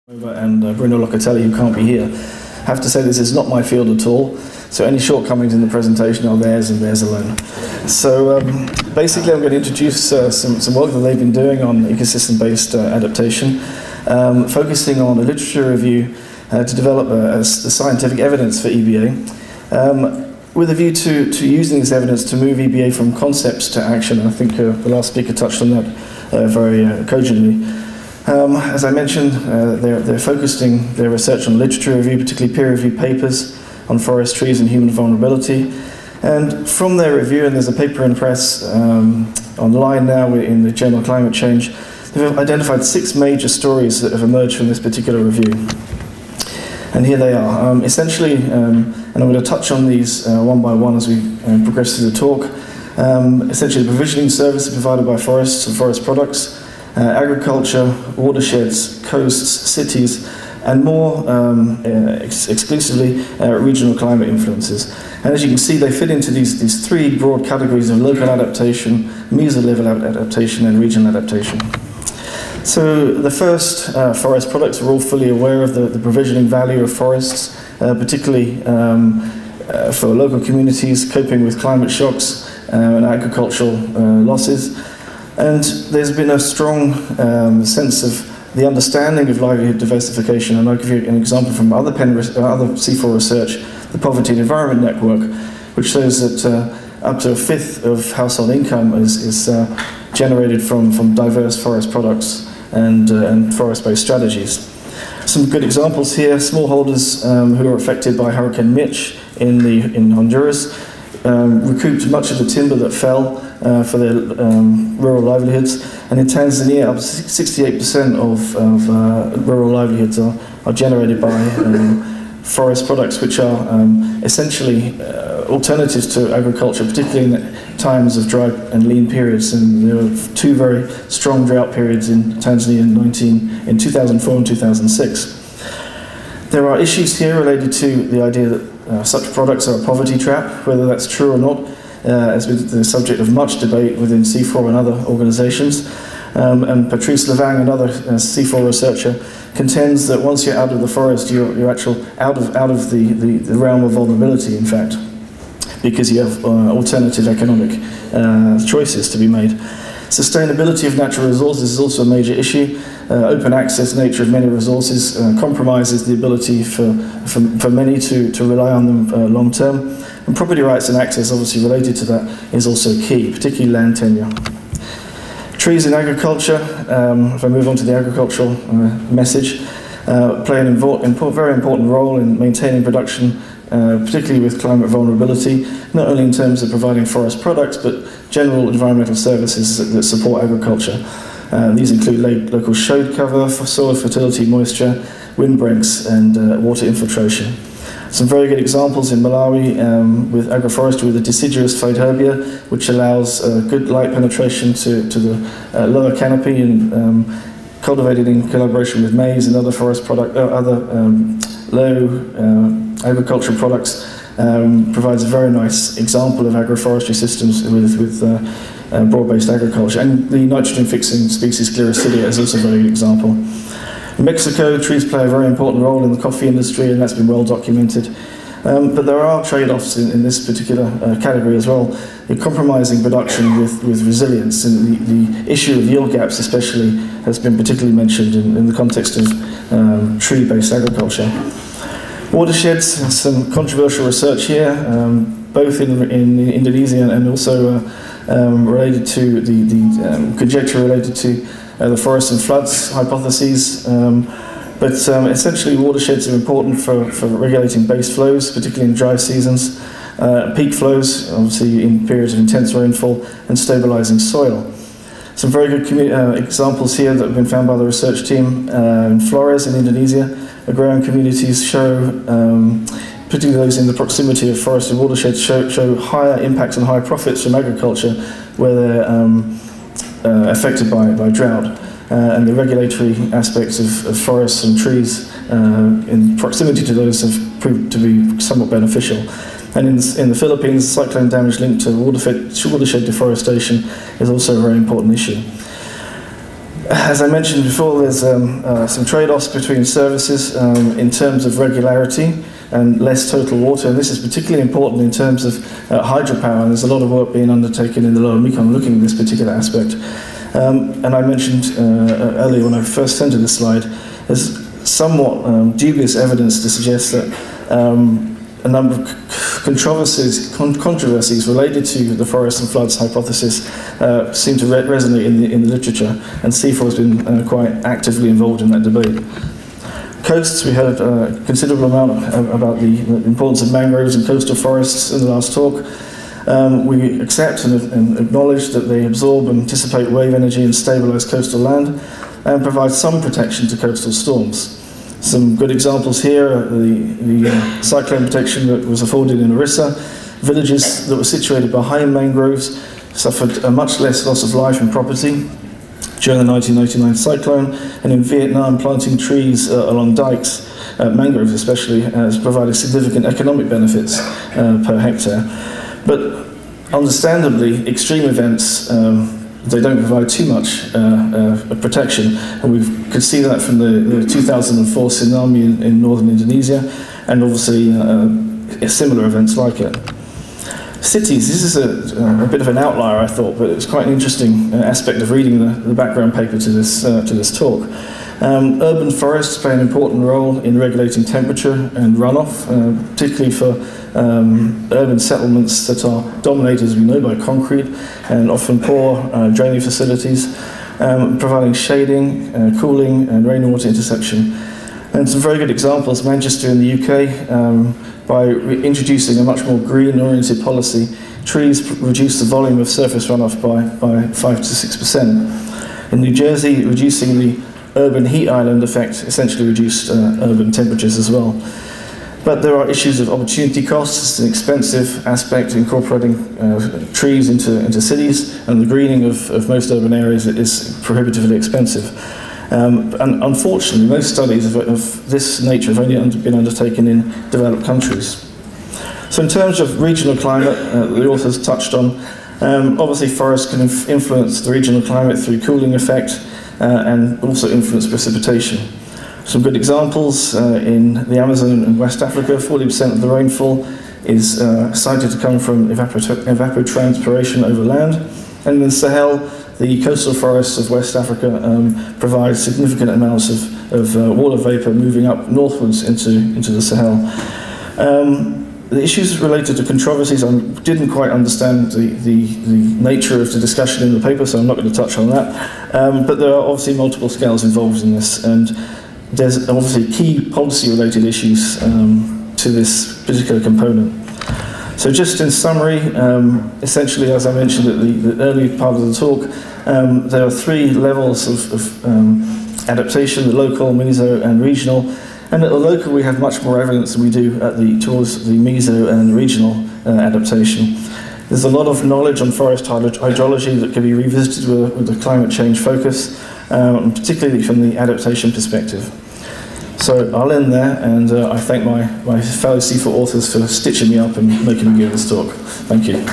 And Bruno Locatelli, who can't be here. I have to say this is not my field at all, so any shortcomings in the presentation are theirs and theirs alone. So basically I'm going to introduce some work that they've been doing on ecosystem-based adaptation, focusing on a literature review to develop the scientific evidence for EBA, with a view to using this evidence to move EBA from concepts to action. I think the last speaker touched on that very cogently. As I mentioned, they're focusing their research on literature review, particularly peer-reviewed papers on forest trees and human vulnerability. And from their review, and there's a paper in press online now in the journal Climate Change, they've identified 6 major stories that have emerged from this particular review. And here they are. Essentially, and I'm going to touch on these one by one as we progress through the talk. Essentially, the provisioning services provided by forests and forest products, agriculture, watersheds, coasts, cities, and more exclusively regional climate influences. And as you can see, they fit into these 3 broad categories of local adaptation, meso-level adaptation, and regional adaptation. So the first, forest products, are all fully aware of the provisioning value of forests, particularly for local communities coping with climate shocks and agricultural losses. And there's been a strong sense of the understanding of livelihood diversification, and I'll give you an example from other CIFOR research, the Poverty and Environment Network, which shows that up to 1/5 of household income is generated from diverse forest products and forest-based strategies. Some good examples here: smallholders who are affected by Hurricane Mitch in Honduras recouped much of the timber that fell for their rural livelihoods, and in Tanzania, up to 68% of rural livelihoods are generated by forest products, which are essentially alternatives to agriculture, particularly in times of dry and lean periods. And there were 2 very strong drought periods in Tanzania in 2004 and 2006. There are issues here related to the idea that such products are a poverty trap, whether that's true or not, has been the subject of much debate within CIFOR and other organisations. And Patrice Levang, another CIFOR researcher, contends that once you're out of the forest, you're actually out of the realm of vulnerability, in fact, because you have alternative economic choices to be made. Sustainability of natural resources is also a major issue. Open access nature of many resources compromises the ability for many to rely on them long term. And property rights and access, obviously related to that, is also key, particularly land tenure. Trees in agriculture, if I move on to the agricultural message, play an very important role in maintaining production, particularly with climate vulnerability, not only in terms of providing forest products, but general environmental services that support agriculture. These include local shade cover, for soil fertility, moisture, windbreaks, and water infiltration. Some very good examples in Malawi with agroforestry with the deciduous Phaidherbia, which allows good light penetration to the lower canopy, and cultivated in collaboration with maize and other forest low agricultural products, provides a very nice example of agroforestry systems with broad-based agriculture. And the nitrogen-fixing species Sclerocidea is also a very good example. In Mexico, trees play a very important role in the coffee industry, and that's been well documented. But there are trade-offs in this particular category as well. You're compromising production with resilience, and the issue of yield gaps especially has been particularly mentioned in the context of tree-based agriculture. Watersheds, some controversial research here, both in Indonesia and also related to the conjecture related to the forests and floods hypotheses. But essentially watersheds are important for regulating base flows, particularly in dry seasons, peak flows, obviously in periods of intense rainfall, and stabilising soil. Some very good examples here that have been found by the research team in Flores in Indonesia. Agrarian communities show, particularly those in the proximity of forested watersheds, show higher impacts and higher profits from agriculture where they're affected by drought. And the regulatory aspects of forests and trees in proximity to those have proved to be somewhat beneficial. And in the Philippines, cyclone damage linked to watershed deforestation is also a very important issue. As I mentioned before, there's some trade-offs between services in terms of regularity and less total water, and this is particularly important in terms of hydropower, and there's a lot of work being undertaken in the Lower Mekong looking at this particular aspect. And I mentioned earlier when I first entered this slide, there's somewhat dubious evidence to suggest that a number of controversies related to the forest and floods hypothesis seem to resonate in the literature, and CIFOR has been quite actively involved in that debate. Coasts, we heard a considerable amount about the importance of mangroves and coastal forests in the last talk. We accept and acknowledge that they absorb and dissipate wave energy and stabilise coastal land and provide some protection to coastal storms. Some good examples here are the cyclone protection that was afforded in Orissa. Villages that were situated behind mangroves suffered a much less loss of life and property during the 1999 cyclone, and in Vietnam, planting trees along dikes, mangroves especially, has provided significant economic benefits per hectare. But understandably, extreme events they don't provide too much protection, and we could see that from the 2004 tsunami in northern Indonesia, and obviously similar events like it. Cities, this is a bit of an outlier, I thought, but it's quite an interesting aspect of reading the background paper to this talk. Urban forests play an important role in regulating temperature and runoff, particularly for urban settlements that are dominated, as we know, by concrete and often poor draining facilities, providing shading, cooling and rainwater interception. And some very good examples, Manchester in the UK, by introducing a much more green-oriented policy, trees reduce the volume of surface runoff by 5 to 6%. In New Jersey, reducing the urban heat island effect essentially reduced urban temperatures as well. But there are issues of opportunity costs. It's an expensive aspect, incorporating trees into cities, and the greening of most urban areas is prohibitively expensive. And unfortunately, most studies of this nature have only been undertaken in developed countries. So in terms of regional climate, the authors touched on, obviously forests can influence the regional climate through cooling effect and also influence precipitation. Some good examples, in the Amazon and West Africa, 40% of the rainfall is cited to come from evapotranspiration over land, and in the Sahel, the coastal forests of West Africa provide significant amounts of water vapour moving up northwards into the Sahel. The issues related to controversies, I didn't quite understand the nature of the discussion in the paper, so I'm not going to touch on that. But there are obviously multiple scales involved in this, and there's obviously key policy-related issues to this particular component. So just in summary, essentially, as I mentioned at the early part of the talk, there are three levels of adaptation: the local, meso, and regional. And at the local, we have much more evidence than we do towards the meso and regional adaptation. There's a lot of knowledge on forest hydrology that can be revisited with a climate change focus, particularly from the adaptation perspective. So I'll end there, and I thank my fellow CIFOR authors for stitching me up and making me give this talk. Thank you.